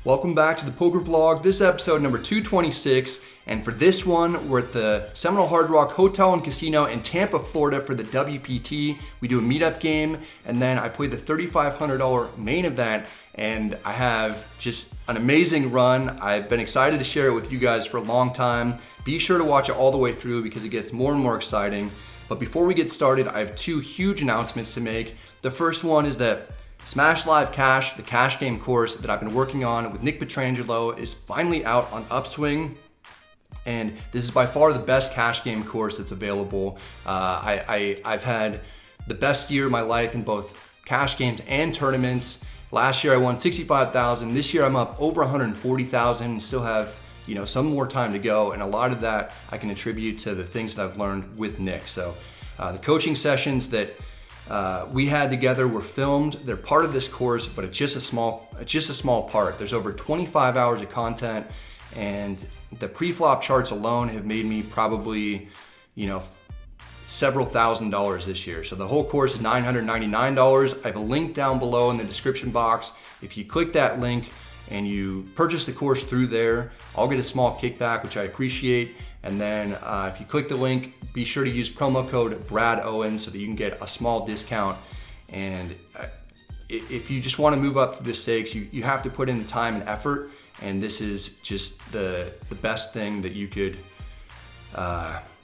Welcome back to the poker vlog. This is episode number 226, and for this one, we're at the Seminole Hard Rock Hotel and Casino in Tampa, Florida for the WPT. We do a meetup game, and then I play the $3,500 main event, and I have just an amazing run. I've been excited to share it with you guys for a long time. Be sure to watch it all the way through because it gets more and more exciting. But before we get started, I have two huge announcements to make. The first one is that Smash Live Cash, the cash game course that I've been working on with Nick Petrangelo, is finally out on Upswing. And this is by far the best cash game course that's available. I've had the best year of my life in both cash games and tournaments. Last year I won $65,000. This year I'm up over $140,000. Still have some more time to go, and a lot of that I can attribute to the things that I've learned with Nick. So the coaching sessions that we had together were filmed. They're part of this course, but it's just a small part. There's over 25 hours of content, and the pre-flop charts alone have made me probably, several $1,000s this year. So the whole course is $999. I have a link down below in the description box. If you click that link and you purchase the course through there, I'll get a small kickback, which I appreciate. And then if you click the link, be sure to use promo code Brad Owen so that you can get a small discount. And if you just want to move up the stakes, you have to put in the time and effort. And this is just the best thing that you could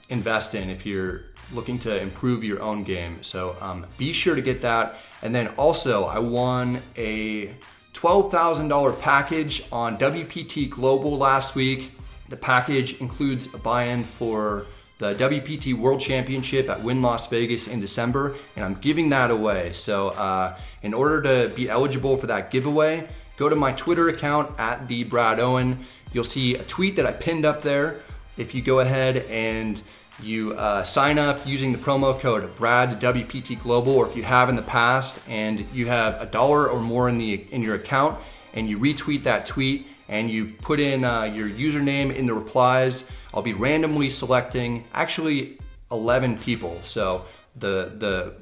invest in if you're looking to improve your own game. So be sure to get that. And then also, I won a $12,000 package on WPT Global last week. The package includes a buy-in for the WPT World Championship at Wynn Las Vegas in December, and I'm giving that away. So in order to be eligible for that giveaway, go to my Twitter account at @TheBradOwen. You'll see a tweet that I pinned up there. If you go ahead and you sign up using the promo code BRADWPT Global, or if you have in the past and you have $1 or more in your account, and you retweet that tweet and you put in your username in the replies, I'll be randomly selecting actually 11 people. So the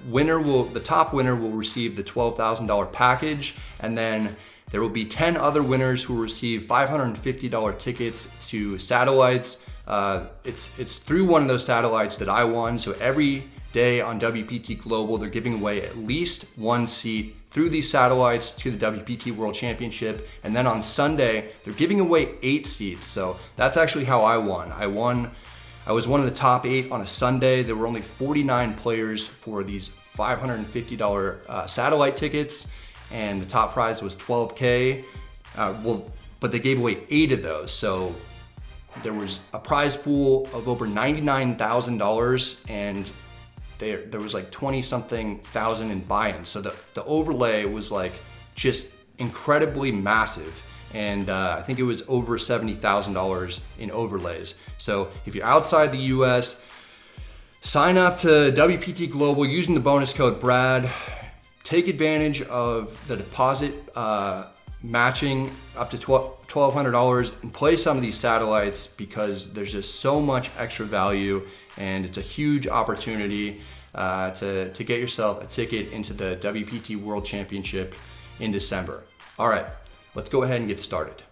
top winner will receive the $12,000 package, and then there will be 10 other winners who will receive $550 tickets to satellites. It's through one of those satellites that I won. So every day on WPT Global, they're giving away at least one seat through these satellites to the WPT World Championship. And then on Sunday, they're giving away 8 seats. So that's actually how I won. I was one of the top 8 on a Sunday. There were only 49 players for these $550 satellite tickets, and the top prize was $12K. But they gave away 8 of those. So there was a prize pool of over $99,000, and there was like 20-something thousand in buy-ins. So the overlay was like just incredibly massive. And I think it was over $70,000 in overlays. So if you're outside the US, sign up to WPT Global using the bonus code BRAD. Take advantage of the deposit matching up to $1,200 and play some of these satellites because there's just so much extra value, and it's a huge opportunity to get yourself a ticket into the WPT World Championship in December. All right, let's go ahead and get started.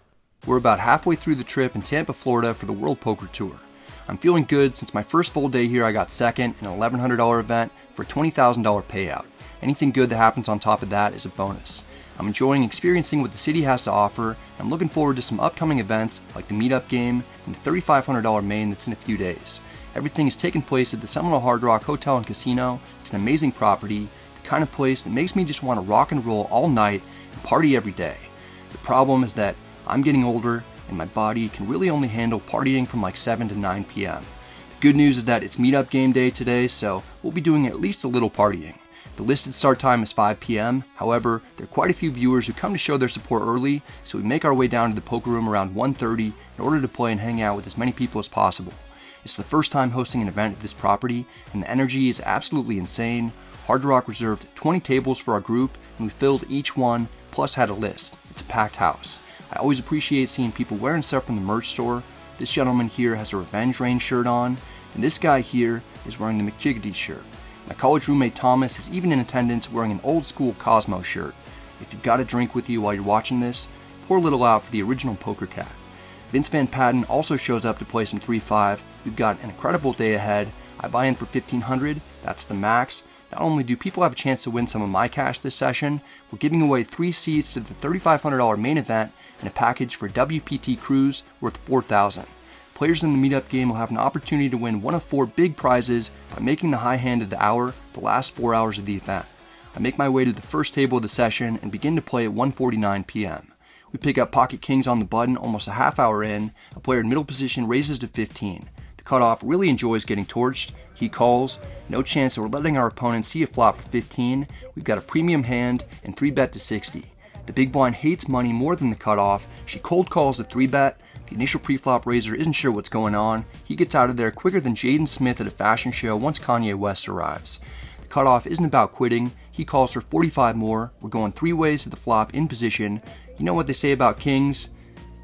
We're about halfway through the trip in Tampa, Florida for the World Poker Tour. I'm feeling good since my first full day here I got second in an $1,100 event for a $20,000 payout. Anything good that happens on top of that is a bonus. I'm enjoying experiencing what the city has to offer, and I'm looking forward to some upcoming events like the meetup game and the $3,500 main that's in a few days. Everything is taking place at the Seminole Hard Rock Hotel and Casino. It's an amazing property, the kind of place that makes me just want to rock and roll all night and party every day. The problem is that I'm getting older and my body can really only handle partying from like 7 to 9 p.m. The good news is that it's meetup game day today, so we'll be doing at least a little partying. The listed start time is 5 p.m. However, there are quite a few viewers who come to show their support early, so we make our way down to the poker room around 1:30 in order to play and hang out with as many people as possible. It's the first time hosting an event at this property, and the energy is absolutely insane. Hard Rock reserved 20 tables for our group, and we filled each one, plus had a list. It's a packed house. I always appreciate seeing people wearing stuff from the merch store. This gentleman here has a Revenge Rain shirt on, and this guy here is wearing the McJiggity shirt. My college roommate Thomas is even in attendance wearing an old school Cosmo shirt. If you've got a drink with you while you're watching this, pour a little out for the original poker cat. Vince Van Patten also shows up to play some 3-5. We've got an incredible day ahead. I buy in for $1,500, that's the max. Not only do people have a chance to win some of my cash this session, we're giving away 3 seats to the $3,500 main event and a package for a WPT cruise worth $4,000. Players in the meetup game will have an opportunity to win one of 4 big prizes by making the high hand of the hour the last 4 hours of the event. I make my way to the first table of the session and begin to play at 1:49 p.m. We pick up pocket kings on the button almost a half hour in. A player in middle position raises to 15. The cutoff really enjoys getting torched. He calls. No chance that we're letting our opponent see a flop for 15. We've got a premium hand and 3-bet to 60. The big blind hates money more than the cutoff. She cold calls the 3-bet. The initial pre-flop raiser isn't sure what's going on. He gets out of there quicker than Jaden Smith at a fashion show once Kanye West arrives. The cutoff isn't about quitting. He calls for 45 more. We're going 3 ways to the flop in position. You know what they say about kings?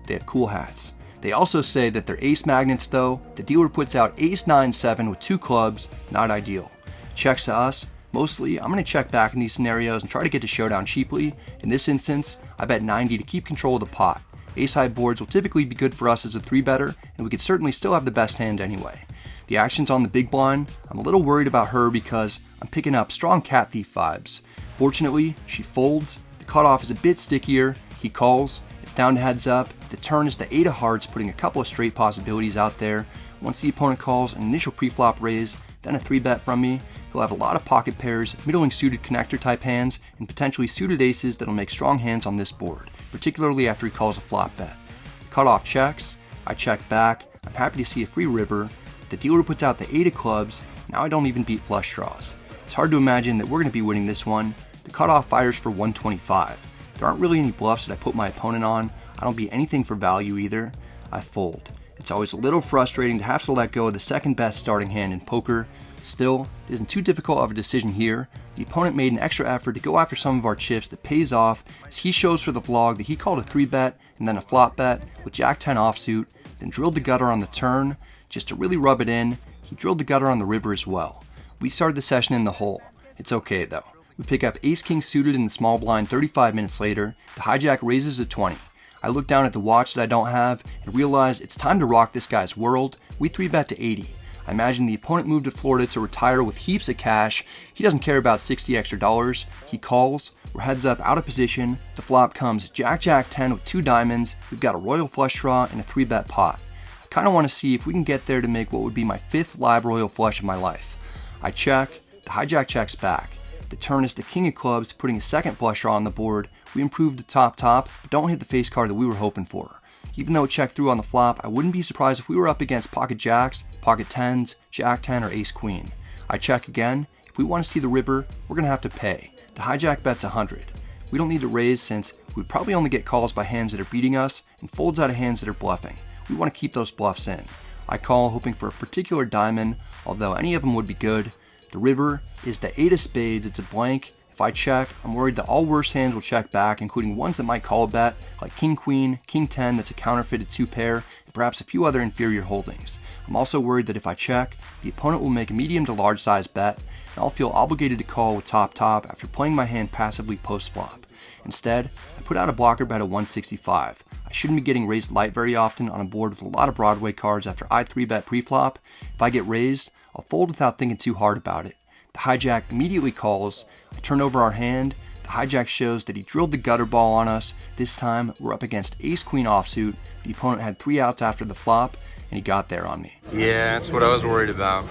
They have cool hats. They also say that they're ace magnets though. The dealer puts out ace 9-7 with 2 clubs, not ideal. Checks to us. Mostly, I'm going to check back in these scenarios and try to get to showdown cheaply. In this instance, I bet 90 to keep control of the pot. Ace-high boards will typically be good for us as a 3-better, and we could certainly still have the best hand anyway. The action's on the big blind. I'm a little worried about her because I'm picking up strong cat thief vibes. Fortunately, she folds. The cutoff is a bit stickier. He calls. It's down to heads up. The turn is the 8 of hearts, putting a couple of straight possibilities out there. Once the opponent calls an initial pre-flop raise, then a 3-bet from me, he'll have a lot of pocket pairs, middling suited connector type hands, and potentially suited aces that'll make strong hands on this board, particularly after he calls a flop bet. The cutoff checks. I check back. I'm happy to see a free river. The dealer puts out the 8 of clubs. Now I don't even beat flush draws. It's hard to imagine that we're going to be winning this one. The cutoff fires for 125. There aren't really any bluffs that I put my opponent on. I don't beat anything for value either. I fold. It's always a little frustrating to have to let go of the second best starting hand in poker. Still, it isn't too difficult of a decision here. The opponent made an extra effort to go after some of our chips that pays off as he shows for the vlog that he called a 3-bet and then a flop bet with Jack-10 offsuit, then drilled the gutter on the turn. Just to really rub it in, he drilled the gutter on the river as well. We started the session in the hole. It's okay though. We pick up ace-king suited in the small blind 35 minutes later. The hijack raises to 20. I look down at the watch that I don't have and realize it's time to rock this guy's world. We 3-bet to 80. I imagine the opponent moved to Florida to retire with heaps of cash. He doesn't care about 60 extra dollars. He calls. We're heads up out of position. The flop comes Jack-10 with 2 diamonds. We've got a royal flush draw and a 3-bet pot. I kind of want to see if we can get there to make what would be my 5th live royal flush of my life. I check. The hijack checks back. The turn is the king of clubs, putting a second flush draw on the board. We improved the top, but don't hit the face card that we were hoping for. Even though it checked through on the flop, I wouldn't be surprised if we were up against pocket jacks, pocket 10s, Jack-10, or ace-queen. I check again. If we want to see the river, we're going to have to pay. The hijack bet's 100. We don't need to raise since we'd probably only get calls by hands that are beating us and folds out of hands that are bluffing. We want to keep those bluffs in. I call hoping for a particular diamond, although any of them would be good. The river is the 8 of spades. It's a blank. If I check, I'm worried that all worse hands will check back, including ones that might call a bet, like king-queen, king-10 that's a counterfeited 2-pair, and perhaps a few other inferior holdings. I'm also worried that if I check, the opponent will make a medium to large size bet, and I'll feel obligated to call with top after playing my hand passively post-flop. Instead, I put out a blocker bet of 165. I shouldn't be getting raised light very often on a board with a lot of Broadway cards after I 3-bet pre-flop. If I get raised, I'll fold without thinking too hard about it. The hijack immediately calls. I turn over our hand. The hijack shows that he drilled the gutter ball on us. This time, we're up against ace-queen offsuit. The opponent had 3 outs after the flop, and he got there on me. Yeah, that's what I was worried about.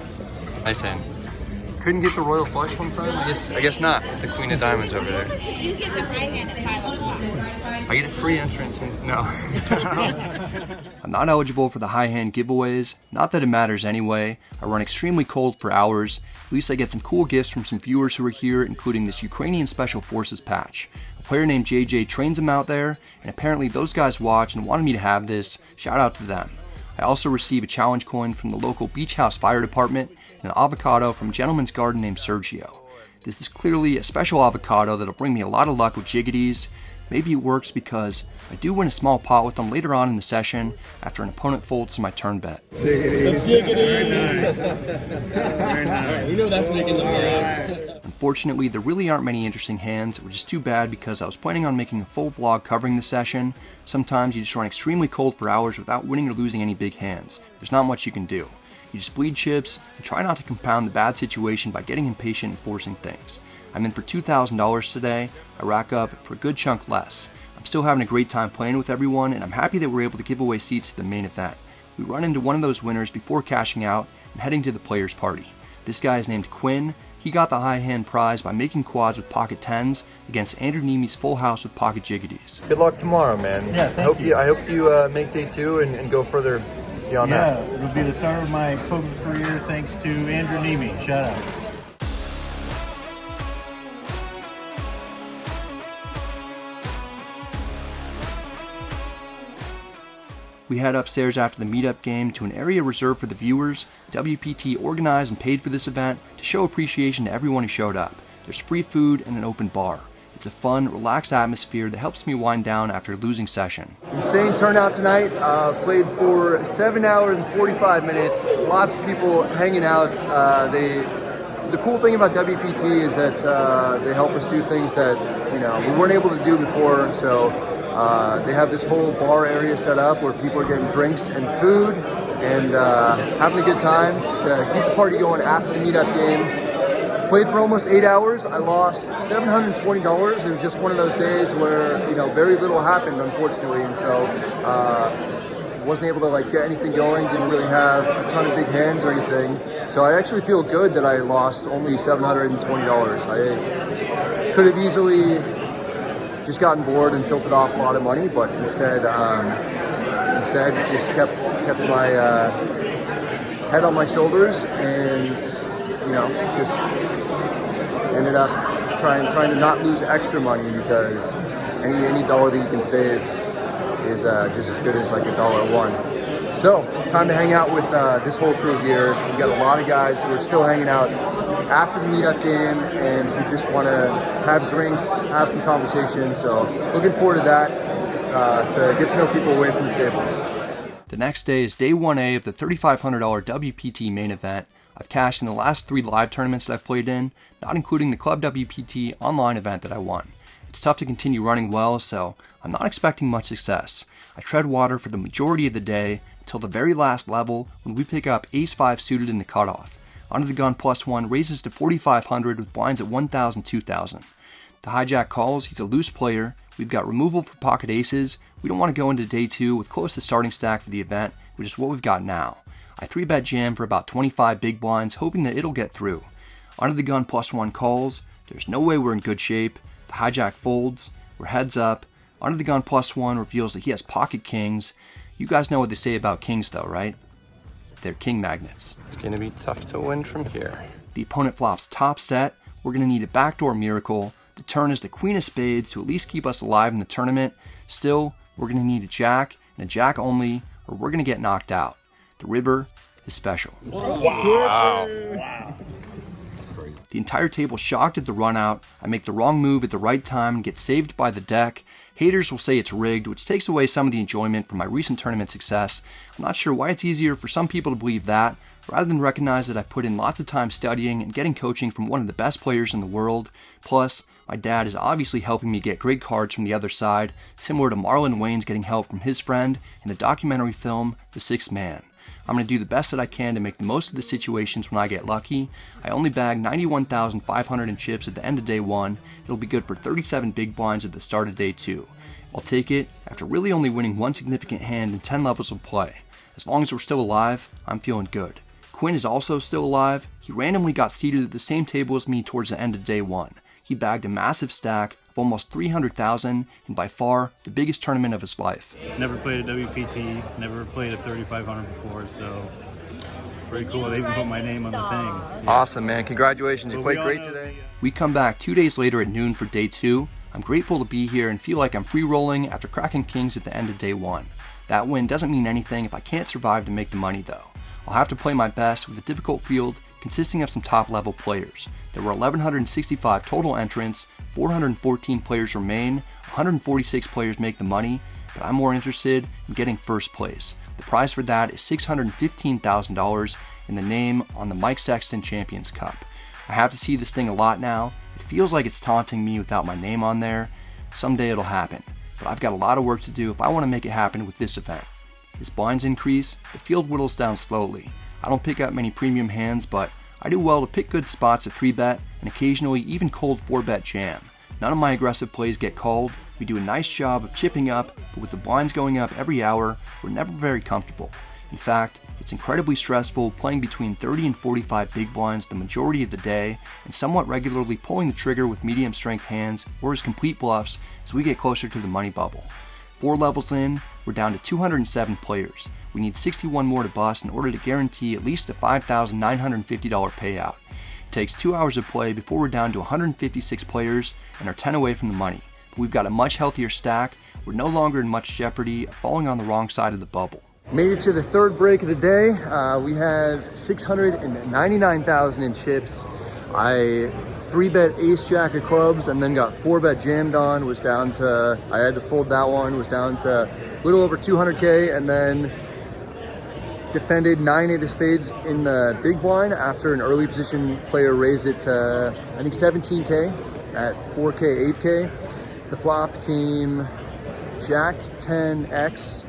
Nice hand. Couldn't get the royal flush one time? I guess not. The queen of diamonds over there. You get the high hand at 5 o'clock. I get a free entrance and no. I'm not eligible for the high hand giveaways. Not that it matters anyway. I run extremely cold for hours. At least I get some cool gifts from some viewers who are here, including this Ukrainian Special Forces patch. A player named JJ trains them out there, and apparently those guys watch and wanted me to have this. Shout out to them. I also receive a challenge coin from the local Beach House Fire Department and an avocado from a gentleman's garden named Sergio. This is clearly a special avocado that'll bring me a lot of luck with jiggities. Maybe it works because I do win a small pot with them later on in the session after an opponent folds to my turn bet. Jiggities! Very nice. We know that's making the Unfortunately, there really aren't many interesting hands, which is too bad because I was planning on making a full vlog covering the session. Sometimes you just run extremely cold for hours without winning or losing any big hands. There's not much you can do. You just bleed chips and try not to compound the bad situation by getting impatient and forcing things. I'm in for $2,000 today. I rack up for a good chunk less. I'm still having a great time playing with everyone, and I'm happy that we're able to give away seats to the main event. We run into one of those winners before cashing out and heading to the players' party. This guy is named Quinn. He got the high hand prize by making quads with pocket 10s against Andrew Neamy's full house with pocket jiggities. Good luck tomorrow, man. Yeah, thank you. I hope you make day 2 and go further beyond that. Yeah, it'll be the start of my poker career thanks to Andrew Neamy. Shout out. We head upstairs after the meetup game to an area reserved for the viewers. WPT organized and paid for this event to show appreciation to everyone who showed up. There's free food and an open bar. It's a fun, relaxed atmosphere that helps me wind down after a losing session. Insane turnout tonight. Played for 7 hours and 45 minutes. Lots of people hanging out. The cool thing about WPT is that they help us do things that we weren't able to do before. So they have this whole bar area set up where people are getting drinks and food and having a good time to keep the party going after the meetup game. Played for almost 8 hours. I lost $720. It was just one of those days where very little happened, unfortunately, and so wasn't able to get anything going. Didn't really have a ton of big hands or anything. So I actually feel good that I lost only $720. I could have easily just gotten bored and tilted off a lot of money, but instead just kept my head on my shoulders and just ended up trying to not lose extra money, because any dollar that you can save is just as good as $1. So time to hang out with this whole crew here. We got a lot of guys who are still hanging out after the meetup game and who just want to have drinks, have some conversation. So looking forward to that, to get to know people away from the tables. The next day is day 1A of the $3,500 WPT main event. I've cashed in the last 3 live tournaments that I've played in, not including the ClubWPT online event that I won. It's tough to continue running well, so I'm not expecting much success. I tread water for the majority of the day until the very last level when we pick up Ace-5 suited in the cutoff. Under the gun +1 raises to 4,500 with blinds at 1,000, 2,000. The hijack calls. He's a loose player. We've got removal for pocket aces. We don't want to go into day 2 with close to starting stack for the event, which is what we've got now. I 3-bet jam for about 25 big blinds, hoping that it'll get through. Under the gun +1 calls. There's no way we're in good shape. The hijack folds. We're heads up. Under the gun +1 reveals that he has pocket kings. You guys know what they say about kings though, right? They're king magnets. It's going to be tough to win from here. The opponent flops top set. We're going to need a backdoor miracle. The turn is the queen of spades to at least keep us alive in the tournament. Still, we're going to need a jack and a jack only, or we're going to get knocked out. The river is special. Wow. The entire table shocked at the run out. I make the wrong move at the right time and get saved by the deck. Haters will say it's rigged, which takes away some of the enjoyment from my recent tournament success. I'm not sure why it's easier for some people to believe that, rather than recognize that I put in lots of time studying and getting coaching from one of the best players in the world. Plus, my dad is obviously helping me get great cards from the other side, similar to Marlon Wayne's getting help from his friend in the documentary film The Sixth Man. I'm going to do the best that I can to make the most of the situations when I get lucky. I only bagged 91,500 in chips at the end of day 1. It'll be good for 37 big blinds at the start of day 2. I'll take it after really only winning one significant hand in 10 levels of play. As long as we're still alive, I'm feeling good. Quinn is also still alive. He randomly got seated at the same table as me towards the end of day 1. He bagged a massive stack of almost 300,000 and by far the biggest tournament of his life. Never played a WPT, never played a 3,500 before, so pretty cool. They even put my name on the thing. Awesome, man. Congratulations. You played great today. We come back 2 days later at noon for day 2. I'm grateful to be here and feel like I'm free-rolling after cracking kings at the end of day 1. That win doesn't mean anything if I can't survive to make the money though. I'll have to play my best with a difficult field consisting of some top-level players. There were 1,165 total entrants, 414 players remain, 146 players make the money, but I'm more interested in getting first place. The prize for that is $615,000 in the name on the Mike Sexton Champions Cup. I have to see this thing a lot now. It feels like it's taunting me without my name on there. Someday it'll happen, but I've got a lot of work to do if I want to make it happen with this event. As blinds increase, the field whittles down slowly. I don't pick up many premium hands, but I do well to pick good spots at 3-bet and occasionally even cold 4-bet jam. None of my aggressive plays get called. We do a nice job of chipping up, but with the blinds going up every hour, we're never very comfortable. In fact, it's incredibly stressful playing between 30 and 45 big blinds the majority of the day and somewhat regularly pulling the trigger with medium strength hands or as complete bluffs as we get closer to the money bubble. 4 levels in, we're down to 207 players. We need 61 more to bust in order to guarantee at least a $5,950 payout. It takes 2 hours of play before we're down to 156 players and are 10 away from the money. But we've got a much healthier stack. We're no longer in much jeopardy of falling on the wrong side of the bubble. Made it to the third break of the day. We have 699,000 in chips. I 3-bet ace jack of clubs and then got 4-bet jammed on. Was down to, I had to fold that one, was down to a little over 200K, and then defended 9-8 of spades in the big blind after an early position player raised it to, I think, 17K at 4K, 8K. The flop came Jack 10X.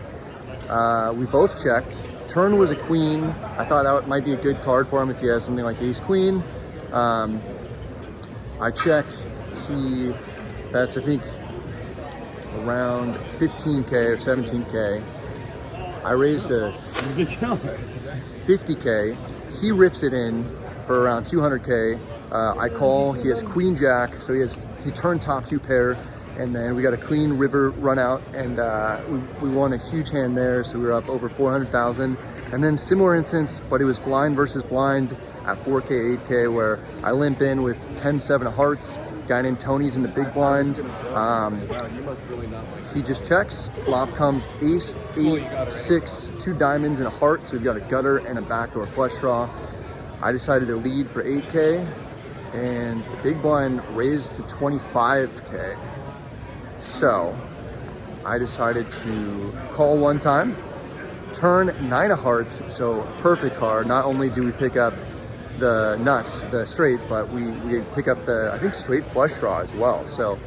We both checked. Turn was a queen. I thought that might be a good card for him if he has something like ace queen. I check. He bets, I think, around 15K or 17K. I raised a 50K. He rips it in for around 200K. I call. He has queen jack, so he turned top 2 pair. And then we got a clean river run out, and we won a huge hand there, so we were up over 400,000. And then similar instance, but it was blind versus blind at 4K, 8K, where I limp in with 10-7 of hearts. Guy named Tony's in the big blind. He just checks. Flop comes ace, 8, 6, 2 diamonds and a heart, so we've got a gutter and a backdoor flush draw. I decided to lead for 8K, and the big blind raised to 25K. So I decided to call one time, turn 9 of hearts, so perfect card. Not only do we pick up the nuts, the straight, but we pick up the, I think, straight flush draw as well. So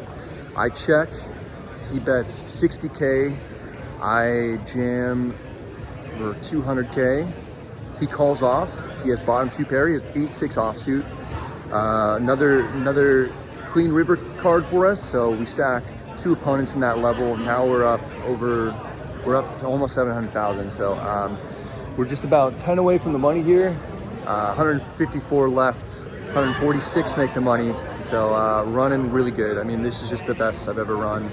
I check, he bets 60K, I jam for 200K, he calls off, he has bottom 2 pair, he has 8-6 offsuit, another clean river card for us, so we stack 2 opponents in that level. Now we're up to almost 700,000. So we're just about 10 away from the money here. 154 left, 146 make the money. So running really good. I mean, this is just the best I've ever run.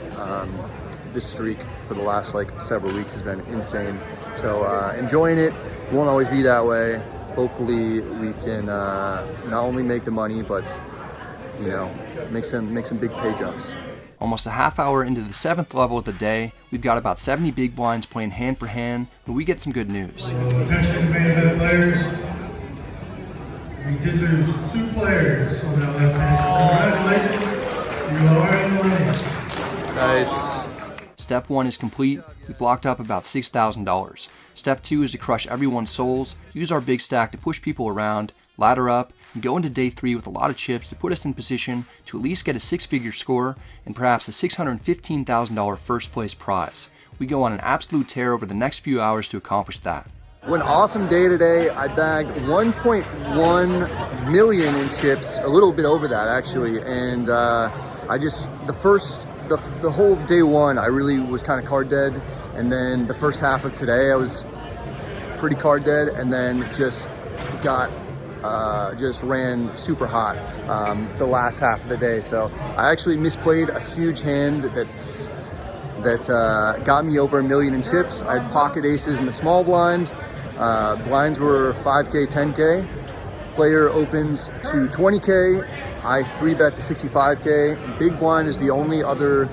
This streak for the last several weeks has been insane. So enjoying it. Won't always be that way. Hopefully we can not only make the money, but make some big pay jumps. Almost a half hour into the 7th level of the day, we've got about 70 big blinds playing hand for hand, but we get some good news. Attention main event players. We did lose 2 players on that last match. Congratulations. You are in the winning. Nice. Step 1 is complete. We've locked up about $6,000. Step 2 is to crush everyone's souls, use our big stack to push people around, ladder up, and go into day 3 with a lot of chips to put us in position to at least get a 6-figure score and perhaps a $615,000 first place prize. We go on an absolute tear over the next few hours to accomplish that. An awesome day today. I bagged 1.1 million in chips, a little bit over that actually, and the whole day 1 I really was kind of card dead, and then the first half of today I was pretty card dead, and then just ran super hot the last half of the day. So I actually misplayed a huge hand that got me over 1 million in chips. I had pocket aces in the small blind. Blinds were 5K, 10K. Player opens to 20K. I 3-bet to 65K. Big blind is the only other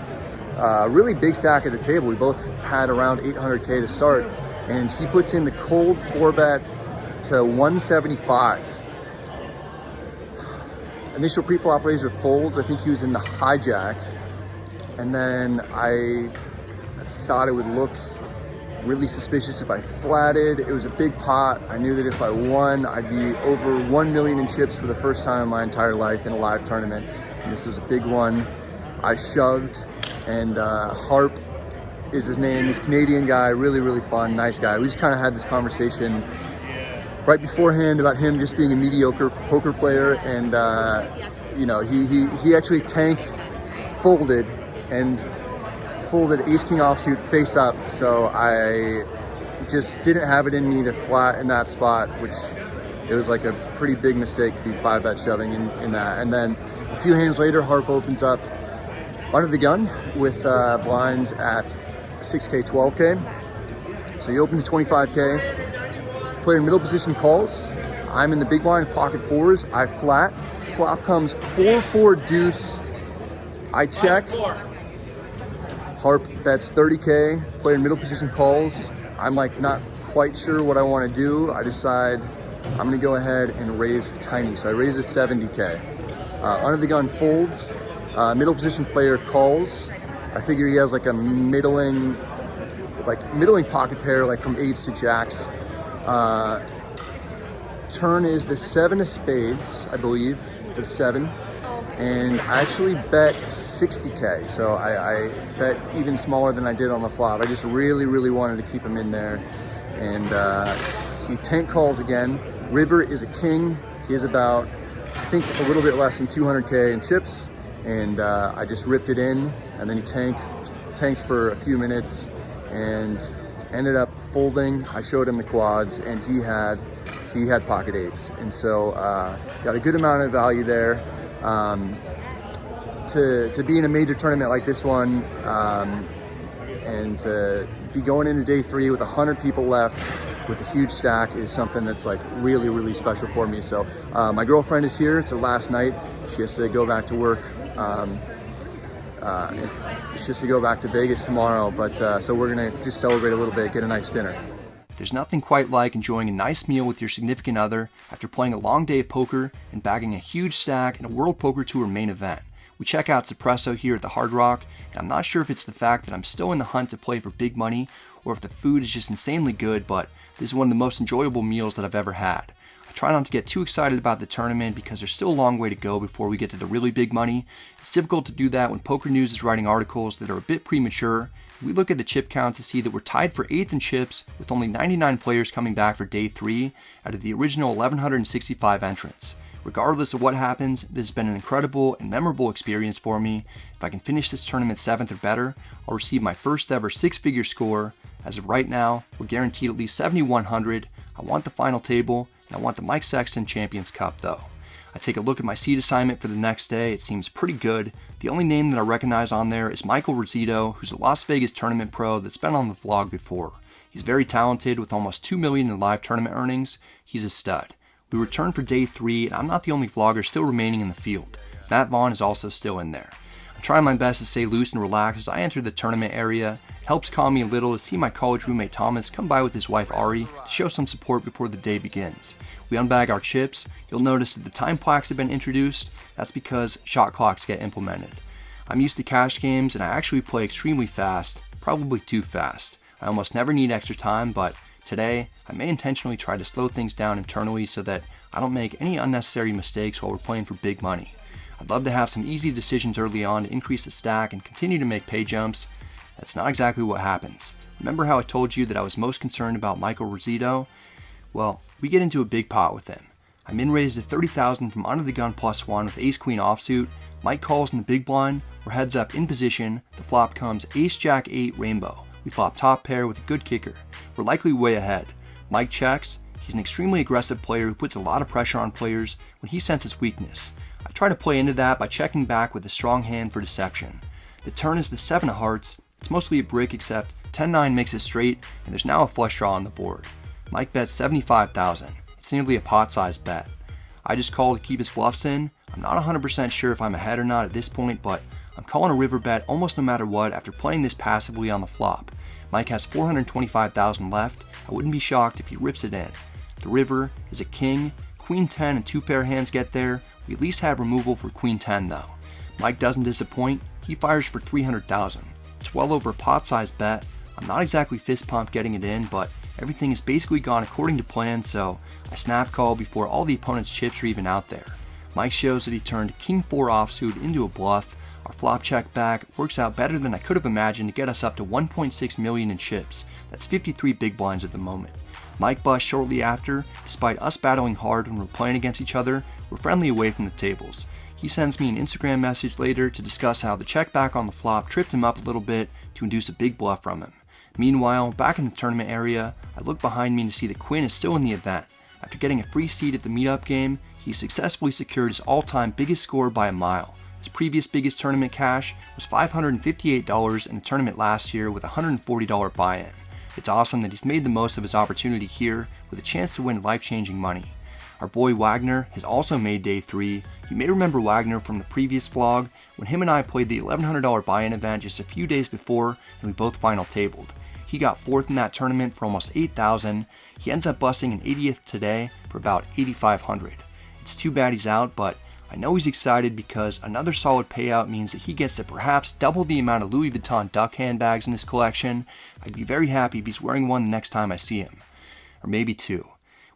really big stack at the table. We both had around 800K to start, and he puts in the cold 4-bet to 175. Initial pre-flop raiser folds. I think he was in the hijack, and then I thought it would look really suspicious if I flatted. It was a big pot. I knew that if I won, I'd be over 1 million in chips for the first time in my entire life in a live tournament. And this was a big one. I shoved, and Harp is his name. He's a Canadian guy, really, really fun, nice guy. We just kind of had this conversation right beforehand about him just being a mediocre poker player, and you know, he actually tank folded ace king offsuit face up, so I just didn't have it in me to flat in that spot, which it was like a pretty big mistake to be 5-bet shoving in that. And then a few hands later, Harp opens up under the gun with blinds at 6K, 12K. So he opens 25K. Player in middle position calls. I'm in the big blind, pocket fours. I flat. Flop comes 4-4 deuce. I check. Harp bets 30K. Player in middle position calls. I'm like not quite sure what I want to do. I decide I'm going to go ahead and raise tiny. So I raise a 70K. Under the gun folds. Middle position player calls. I figure he has like a middling pocket pair, like from eights to jacks. Turn is the 7 of spades, I believe. It's a 7. And I actually bet 60K. So I bet even smaller than I did on the flop. I just really, really wanted to keep him in there. And he tank calls again. River is a king. He has about, I think, a little bit less than 200K in chips. And I just ripped it in, and then he tanked for a few minutes and ended up folding. I showed him the quads, and he had pocket eights, and so got a good amount of value there. To be in a major tournament like this one, and to be going into day 3 with 100 people left with a huge stack is something that's like really, really special for me. So my girlfriend is here. It's her last night. She has to go back to work. She has to go back to Vegas tomorrow, but so we're gonna just celebrate a little bit, get a nice dinner. There's nothing quite like enjoying a nice meal with your significant other after playing a long day of poker and bagging a huge stack in a World Poker Tour main event. We check out Espresso here at the Hard Rock, and I'm not sure if it's the fact that I'm still in the hunt to play for big money or if the food is just insanely good, but this is one of the most enjoyable meals that I've ever had. I try not to get too excited about the tournament because there's still a long way to go before we get to the really big money. It's difficult to do that when Poker News is writing articles that are a bit premature. We look at the chip count to see that we're tied for 8th in chips with only 99 players coming back for day 3 out of the original 1,165 entrants. Regardless of what happens, this has been an incredible and memorable experience for me. If I can finish this tournament 7th or better, I'll receive my first ever 6-figure score. As of right now, we're guaranteed at least 7,100. I want the final table, and I want the Mike Sexton Champions Cup though. I take a look at my seed assignment for the next day. It seems pretty good. The only name that I recognize on there is Michael Rizzuto, who's a Las Vegas tournament pro that's been on the vlog before. He's very talented with almost $2 million in live tournament earnings. He's a stud. We return for day 3, and I'm not the only vlogger still remaining in the field. Matt Vaughn is also still in there. I'm trying my best to stay loose and relaxed as I enter the tournament area. It helps calm me a little to see my college roommate Thomas come by with his wife Ari to show some support before the day begins. We unbag our chips. You'll notice that the time plaques have been introduced. That's because shot clocks get implemented. I'm used to cash games, and I actually play extremely fast, probably too fast. I almost never need extra time, but today I may intentionally try to slow things down internally so that I don't make any unnecessary mistakes while we're playing for big money. I'd love to have some easy decisions early on to increase the stack and continue to make pay jumps. That's not exactly what happens. Remember how I told you that I was most concerned about Michael Rizzuto? Well, we get into a big pot with him. I'm in raised at 30,000 from under the gun +1 with ace-queen offsuit. Mike calls in the big blind. We're heads up in position. The flop comes ace-jack-8 rainbow. We flop top pair with a good kicker. We're likely way ahead. Mike checks. He's an extremely aggressive player who puts a lot of pressure on players when he senses weakness. I try to play into that by checking back with a strong hand for deception. The turn is the 7 of hearts. It's mostly a brick except 10-9 makes it straight, and there's now a flush draw on the board. Mike bets 75,000. It's nearly a pot-sized bet. I just call to keep his bluffs in. I'm not 100% sure if I'm ahead or not at this point, but I'm calling a river bet almost no matter what after playing this passively on the flop. Mike has 425,000 left. I wouldn't be shocked if he rips it in. The river is a king. Queen 10 and 2 pair hands get there. We at least have removal for Queen 10 though. Mike doesn't disappoint. He fires for 300,000. It's well over a pot-sized bet. I'm not exactly fist pumped getting it in, but everything has basically gone according to plan, so I snap call before all the opponent's chips are even out there. Mike shows that he turned King 4 offsuit into a bluff. Our flop check back works out better than I could have imagined to get us up to 1.6 million in chips. That's 53 big blinds at the moment. Mike busts shortly after. Despite us battling hard when we're playing against each other, we're friendly away from the tables. He sends me an Instagram message later to discuss how the check back on the flop tripped him up a little bit to induce a big bluff from him. Meanwhile, back in the tournament area, I look behind me to see that Quinn is still in the event. After getting a free seat at the meetup game, he successfully secured his all-time biggest score by a mile. His previous biggest tournament cash was $558 in the tournament last year with a $140 buy-in. It's awesome that he's made the most of his opportunity here with a chance to win life-changing money. Our boy Wagner has also made day 3. You may remember Wagner from the previous vlog when him and I played the $1,100 buy-in event just a few days before and we both final tabled. He got 4th in that tournament for almost $8,000. He ends up busting an 80th today for about $8,500. It's too bad he's out, but I know he's excited because another solid payout means that he gets to perhaps double the amount of Louis Vuitton duck handbags in his collection. I'd be very happy if he's wearing one the next time I see him. Or maybe 2.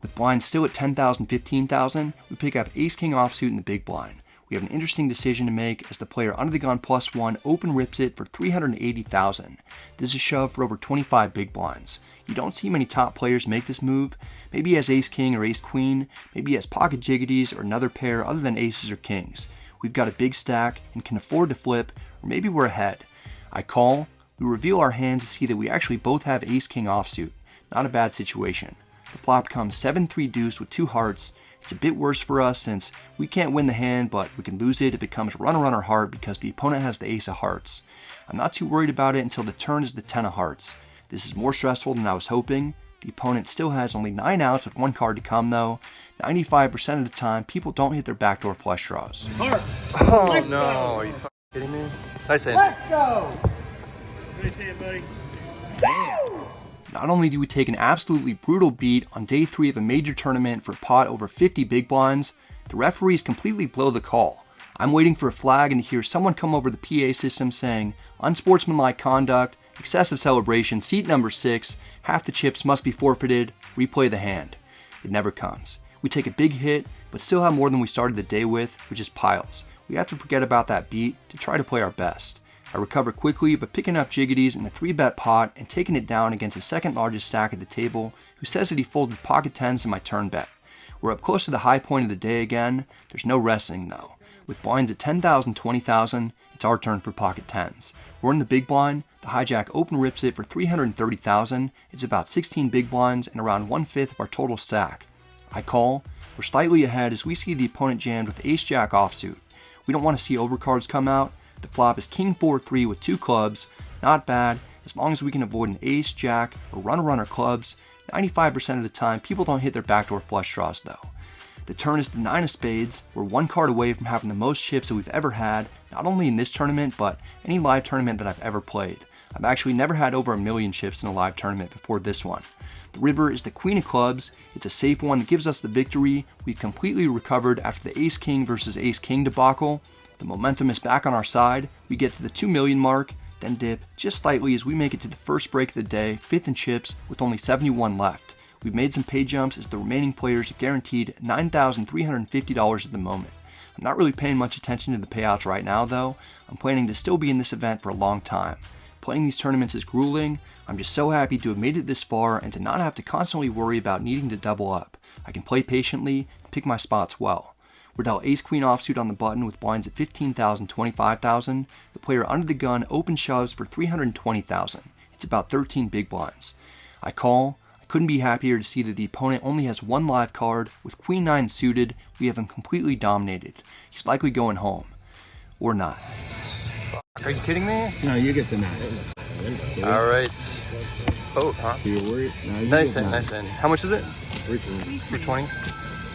With blinds still at 10,000, 15,000, we pick up Ace-King offsuit in the big blind. We have an interesting decision to make as the player under the gun +1 open rips it for 380,000. This is shoved for over 25 big blinds. You don't see many top players make this move. Maybe he has Ace-King or Ace-Queen, maybe he has pocket jiggities or another pair other than aces or kings. We've got a big stack and can afford to flip, or maybe we're ahead. I call, we reveal our hands to see that we actually both have Ace-King offsuit. Not a bad situation. The flop comes 7-3 deuce with 2 hearts. It's a bit worse for us since we can't win the hand, but we can lose it if it comes runner heart because the opponent has the ace of hearts. I'm not too worried about it until the turn is the 10 of hearts. This is more stressful than I was hoping. The opponent still has only 9 outs with 1 card to come though. 95% of the time, people don't hit their backdoor flush draws. Oh no, are you kidding me? Nice hand. Let's go! Nice hand, buddy. Not only do we take an absolutely brutal beat on day 3 of a major tournament for a pot over 50 big blinds, the referees completely blow the call. I'm waiting for a flag and to hear someone come over the PA system saying, unsportsmanlike conduct, excessive celebration, seat number 6, half the chips must be forfeited, replay the hand. It never comes. We take a big hit, but still have more than we started the day with, which is piles. We have to forget about that beat to try to play our best. I recover quickly by picking up jiggities in a 3-bet pot and taking it down against the second largest stack at the table, who says that he folded pocket 10s in my turn bet. We're up close to the high point of the day again. There's no resting though. With blinds at 10,000, 20,000, it's our turn for pocket 10s. We're in the big blind. The hijack open rips it for 330,000. It's about 16 big blinds and around 1/5 of our total stack. I call. We're slightly ahead as we see the opponent jammed with ace-jack offsuit. We don't want to see overcards come out. The flop is King 4-3 with 2 clubs. Not bad, as long as we can avoid an ace, jack, or runner clubs. 95% of the time, people don't hit their backdoor flush draws though. The turn is the 9 of spades. We're 1 card away from having the most chips that we've ever had, not only in this tournament, but any live tournament that I've ever played. I've actually never had over 1 million chips in a live tournament before this one. The river is the queen of clubs. It's a safe one that gives us the victory. We've completely recovered after the ace-king versus ace-king debacle. The momentum is back on our side. We get to the 2 million mark, then dip just slightly as we make it to the first break of the day, 5th in chips with only 71 left. We've made some pay jumps as the remaining players have guaranteed $9,350 at the moment. I'm not really paying much attention to the payouts right now though. I'm planning to still be in this event for a long time. Playing these tournaments is grueling. I'm just so happy to have made it this far and to not have to constantly worry about needing to double up. I can play patiently and pick my spots well. We're dealt ace-queen offsuit on the button with blinds at 15,000, 25,000. The player under the gun open shoves for 320,000. It's about 13 big blinds. I call. I couldn't be happier to see that the opponent only has 1 live card. With queen 9 suited, we have him completely dominated. He's likely going home. Or not. Are you kidding me? No, you get the 9. Alright. Oh, huh? Do you worry? No, you Nice get end, 9. nice end. How much is it? 320. 320?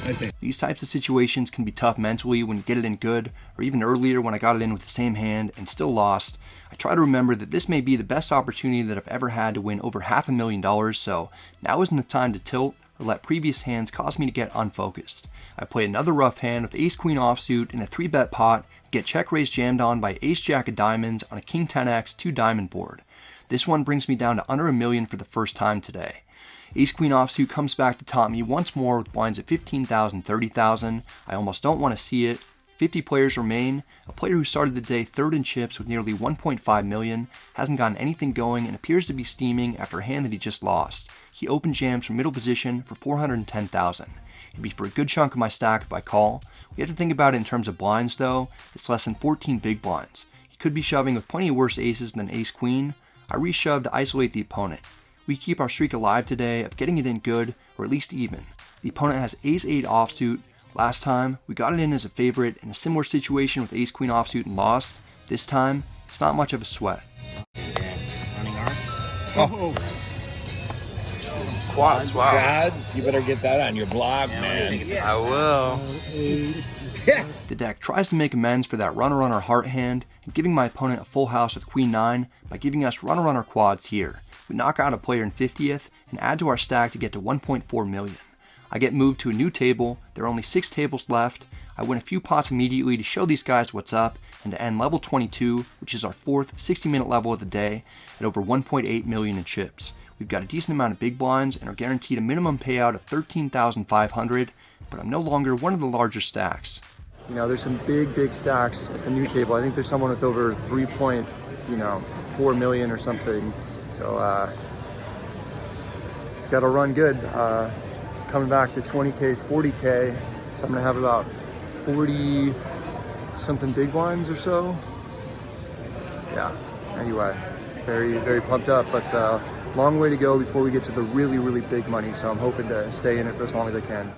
Okay. These types of situations can be tough mentally when you get it in good, or even earlier when I got it in with the same hand and still lost. I try to remember that this may be the best opportunity that I've ever had to win over $500,000, so now isn't the time to tilt or let previous hands cause me to get unfocused. I play another rough hand with ace-queen offsuit in a 3-bet pot, get check raise jammed on by ace-jack of diamonds on a king 10x 2 diamond board. This one brings me down to under $1 million for the first time today. Ace-Queen offsuit comes back to taunt me once more with blinds at 15,000, 30,000. I almost don't want to see it. 50 players remain. A player who started the day third in chips with nearly 1.5 million, hasn't gotten anything going and appears to be steaming after a hand that he just lost. He open jams from middle position for 410,000. It'd be for a good chunk of my stack if I call. We have to think about it in terms of blinds though. It's less than 14 big blinds. He could be shoving with plenty of worse aces than ace-queen. I re-shove to isolate the opponent. We keep our streak alive today of getting it in good, or at least even. The opponent has ace-8 offsuit. Last time, we got it in as a favorite in a similar situation with ace-queen offsuit and lost. This time, it's not much of a sweat. Oh. Quads, wow. Quads, you better get that on your blog, man. I will. The deck tries to make amends for that runner-runner heart hand and giving my opponent a full house with queen 9 by giving us runner-runner quads here. We knock out a player in 50th and add to our stack to get to 1.4 million. I get moved to a new table. There are only 6 tables left. I win a few pots immediately to show these guys what's up and to end level 22, which is our 4th 60-minute level of the day, at over 1.8 million in chips. We've got a decent amount of big blinds and are guaranteed a minimum payout of 13,500, but I'm no longer one of the larger stacks. You know, there's some big stacks at the new table. I think there's someone with over 3.4 million or something. So, gotta run good. Coming back to 20K, 40K. So I'm gonna have about 40 something big blinds or so. Yeah, anyway, very pumped up, but long way to go before we get to the really big money. So I'm hoping to stay in it for as long as I can.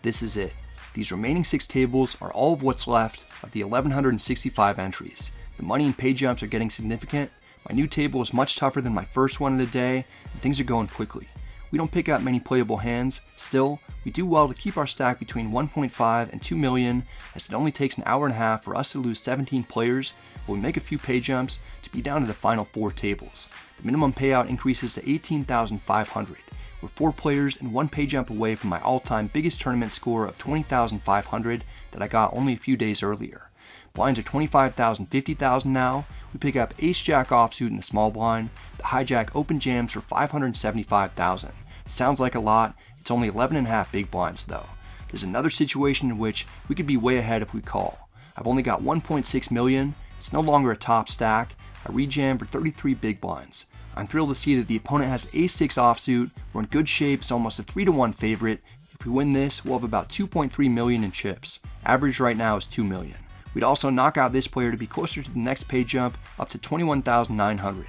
This is it. These remaining 6 tables are all of what's left of the 1,165 entries. The money and pay jumps are getting significant. My new table is much tougher than my first one of the day, and things are going quickly. We don't pick up many playable hands. Still, we do well to keep our stack between 1.5 and 2 million, as it only takes an hour and a half for us to lose 17 players, but we make a few pay jumps to be down to the final 4 tables. The minimum payout increases to 18,500. We're 4 players and 1 pay jump away from my all-time biggest tournament score of 20,500 that I got only a few days earlier. Blinds are 25,000, 50,000 now. We pick up ace-jack offsuit in the small blind. The hijack open jams for 575,000. It sounds like a lot. It's only 11.5 big blinds though. There's another situation in which we could be way ahead if we call. I've only got 1.6 million. It's no longer a top stack. I rejam for 33 big blinds. I'm thrilled to see that the opponent has ace-6 offsuit. We're in good shape. It's almost a 3-to-1 favorite. If we win this, we'll have about 2.3 million in chips. Average right now is 2 million. We'd also knock out this player to be closer to the next pay jump, up to 21,900.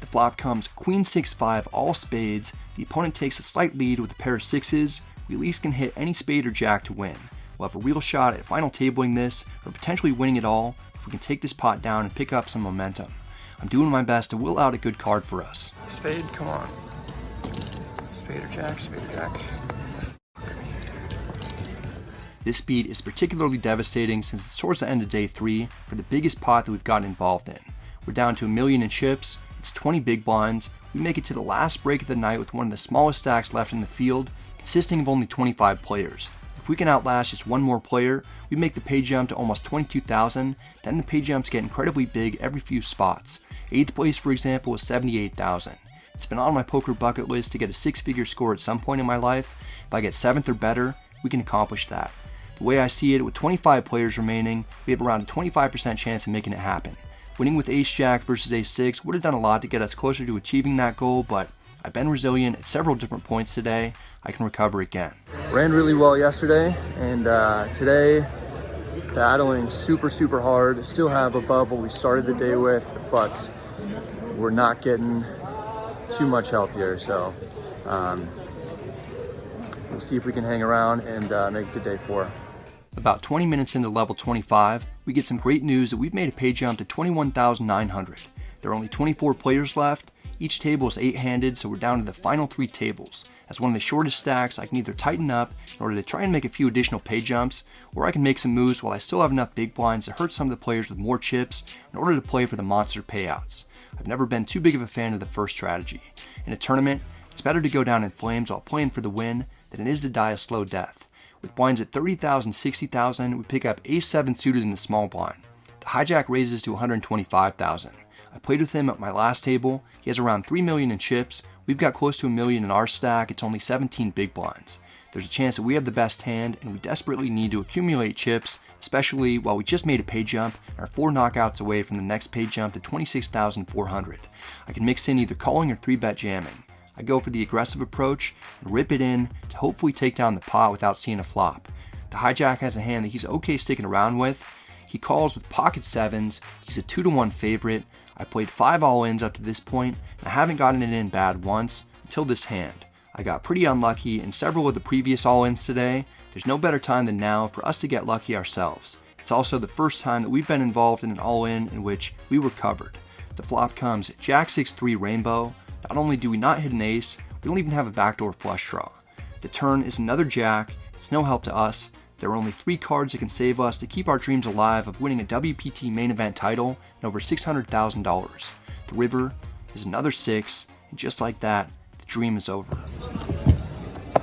The flop comes queen 6-5 all spades. The opponent takes a slight lead with a pair of 6s. We at least can hit any spade or jack to win. We'll have a real shot at final tabling this, or potentially winning it all, if we can take this pot down and pick up some momentum. I'm doing my best to will out a good card for us. Spade, come on. Spade or jack, spade or jack. This speed is particularly devastating since it's towards the end of day 3 for the biggest pot that we've gotten involved in. We're down to 1 million in chips, it's 20 big blinds. We make it to the last break of the night with one of the smallest stacks left in the field, consisting of only 25 players. If we can outlast just one more player, we make the pay jump to almost 22,000, then the pay jumps get incredibly big every few spots. 8th place, for example, is 78,000. It's been on my poker bucket list to get a 6-figure score at some point in my life. If I get 7th or better, we can accomplish that. The way I see it, with 25 players remaining, we have around a 25% chance of making it happen. Winning with ace-jack versus ace-6 would have done a lot to get us closer to achieving that goal, but I've been resilient at several different points today. I can recover again. Ran really well yesterday, and today battling super hard. Still have above what we started the day with, but we're not getting too much help here, so we'll see if we can hang around and make it to day 4. About 20 minutes into level 25, we get some great news that we've made a pay jump to 21,900. There are only 24 players left. Each table is 8-handed, so we're down to the final 3 tables. As one of the shortest stacks, I can either tighten up in order to try and make a few additional pay jumps, or I can make some moves while I still have enough big blinds to hurt some of the players with more chips in order to play for the monster payouts. I've never been too big of a fan of the first strategy. In a tournament, it's better to go down in flames while playing for the win than it is to die a slow death. With blinds at 30,000, 60,000, we pick up ace-7 suited in the small blind. The hijack raises to 125,000. I played with him at my last table. He has around 3 million in chips. We've got close to 1 million in our stack. It's only 17 big blinds. There's a chance that we have the best hand, and we desperately need to accumulate chips, especially while we just made a pay jump and are 4 knockouts away from the next pay jump to 26,400. I can mix in either calling or 3-bet jamming. I go for the aggressive approach and rip it in to hopefully take down the pot without seeing a flop. The hijack has a hand that he's okay sticking around with. He calls with pocket 7s. He's a 2-1 favorite. I played 5 all-ins up to this point, and I haven't gotten it in bad once until this hand. I got pretty unlucky in several of the previous all-ins today. There's no better time than now for us to get lucky ourselves. It's also the first time that we've been involved in an all-in in which we were covered. The flop comes Jack 6-3 rainbow. Not only do we not hit an ace, we don't even have a backdoor flush draw. The turn is another jack. It's no help to us. There are only 3 cards that can save us to keep our dreams alive of winning a WPT main event title and over $600,000. The river is another 6, and just like that, the dream is over.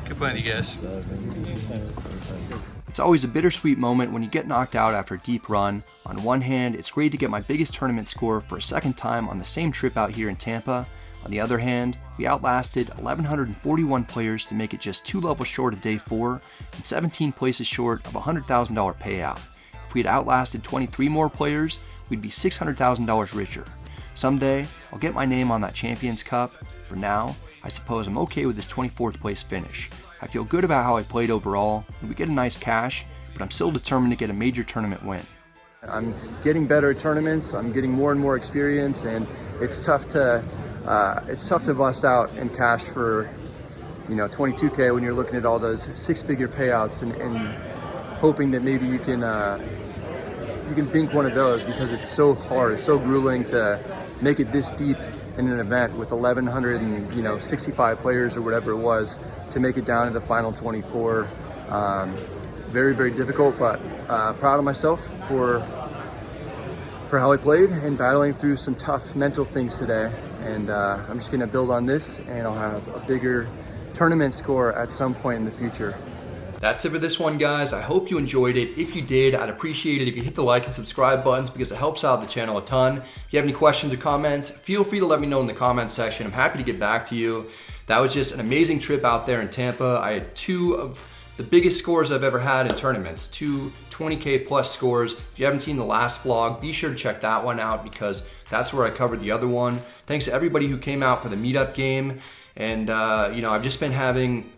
Good playing, you guys. It's always a bittersweet moment when you get knocked out after a deep run. On one hand, it's great to get my biggest tournament score for a second time on the same trip out here in Tampa. On the other hand, we outlasted 1,141 players to make it just 2 levels short of day 4 and 17 places short of a $100,000 payout. If we had outlasted 23 more players, we'd be $600,000 richer. Someday, I'll get my name on that Champions Cup. For now, I suppose I'm okay with this 24th place finish. I feel good about how I played overall, and we get a nice cash, but I'm still determined to get a major tournament win. I'm getting better at tournaments. I'm getting more and more experience, and it's tough to bust out in cash for, 22K when you're looking at all those 6-figure payouts and hoping that maybe you can bink one of those, because it's so hard, it's so grueling to make it this deep in an event with 1,165 players or whatever it was to make it down to the final 24. Very, very difficult, but proud of myself for how I played and battling through some tough mental things today. And I'm just gonna build on this, and I'll have a bigger tournament score at some point in the future. That's it for this one, guys. I hope you enjoyed it. If you did, I'd appreciate it if you hit the like and subscribe buttons, because it helps out the channel a ton. If you have any questions or comments, feel free to let me know in the comments section. I'm happy to get back to you. That was just an amazing trip out there in Tampa. I had 2 of the biggest scores I've ever had in tournaments, 2 20K plus scores. If you haven't seen the last vlog, be sure to check that one out, because that's where I covered the other one. Thanks to everybody who came out for the meetup game. And I've just been having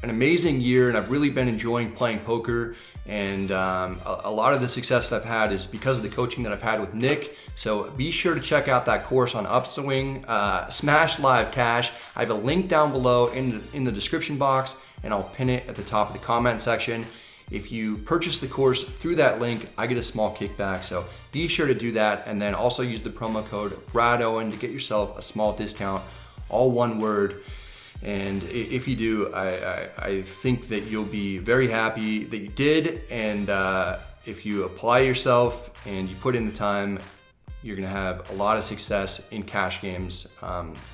an amazing year, and I've really been enjoying playing poker. And a lot of the success that I've had is because of the coaching that I've had with Nick. So be sure to check out that course on Upswing, Smash Live Cash. I have a link down below in the description box, and I'll pin it at the top of the comment section. If you purchase the course through that link, I get a small kickback, so be sure to do that. And then also use the promo code BRADOWEN to get yourself a small discount, all one word. And if you do, I think that you'll be very happy that you did. And if you apply yourself and you put in the time, you're gonna have a lot of success in cash games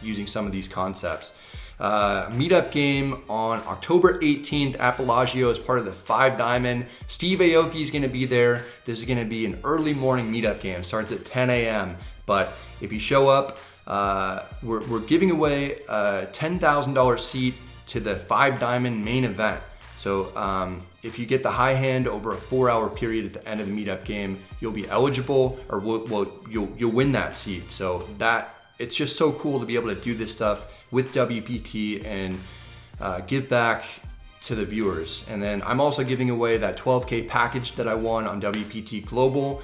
using some of these concepts. Meetup game on October 18th at Bellagio as part of the 5 Diamond. Steve Aoki is gonna be there. This is gonna be an early morning meetup game. It starts at 10 a.m. But if you show up, we're giving away a $10,000 seat to the 5 Diamond main event. So if you get the high hand over a 4-hour period at the end of the meetup game, you'll be eligible, or you'll win that seat. So it's just so cool to be able to do this stuff with WPT and give back to the viewers. And then I'm also giving away that 12K package that I won on WPT Global.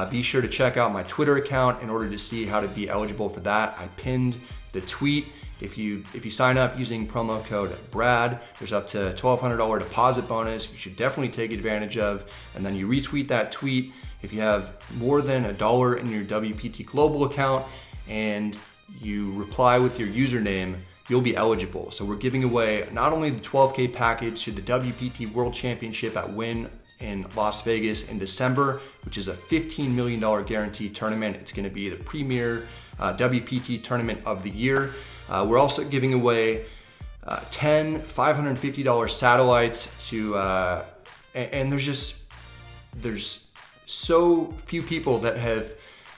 Be sure to check out my Twitter account in order to see how to be eligible for that. I pinned the tweet. If you sign up using promo code BRAD, there's up to $1,200 deposit bonus you should definitely take advantage of. And then you retweet that tweet if you have more than $1 in your WPT Global account, and you reply with your username, you'll be eligible. So we're giving away not only the 12K package to the WPT World Championship at Win in Las Vegas in December, which is a $15 million guaranteed tournament. It's gonna be the premier WPT tournament of the year. We're also giving away 10 $550 satellites to, and there's so few people that have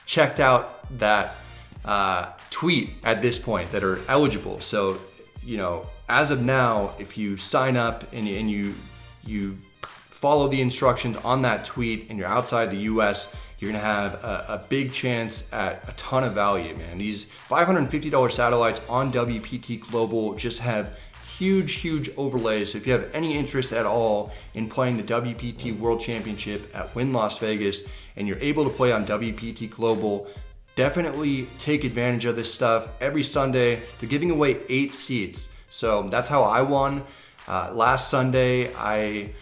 checked out that tweet at this point that are eligible. So, you know, as of now, if you sign up and you follow the instructions on that tweet and you're outside the US, you're gonna have a big chance at a ton of value, man. These $550 satellites on WPT Global just have huge overlays. So if you have any interest at all in playing the WPT World Championship at Wynn Las Vegas and you're able to play on WPT Global, definitely take advantage of this stuff. Every Sunday, they're giving away 8 seats. So that's how I won. Last Sunday, I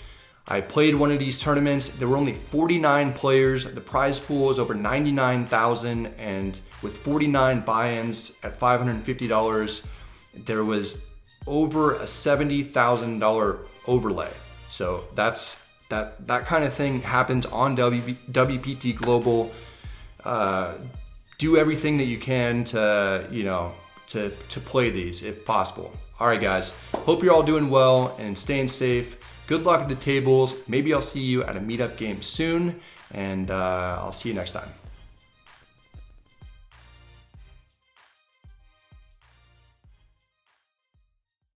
played one of these tournaments. There were only 49 players. The prize pool is over 99,000, and with 49 buy-ins at $550, there was over a $70,000 overlay. So that kind of thing happens on WPT Global. Do everything that you can to, you know, to play these if possible. All right, guys. Hope you're all doing well and staying safe. Good luck at the tables. Maybe I'll see you at a meetup game soon, and I'll see you next time.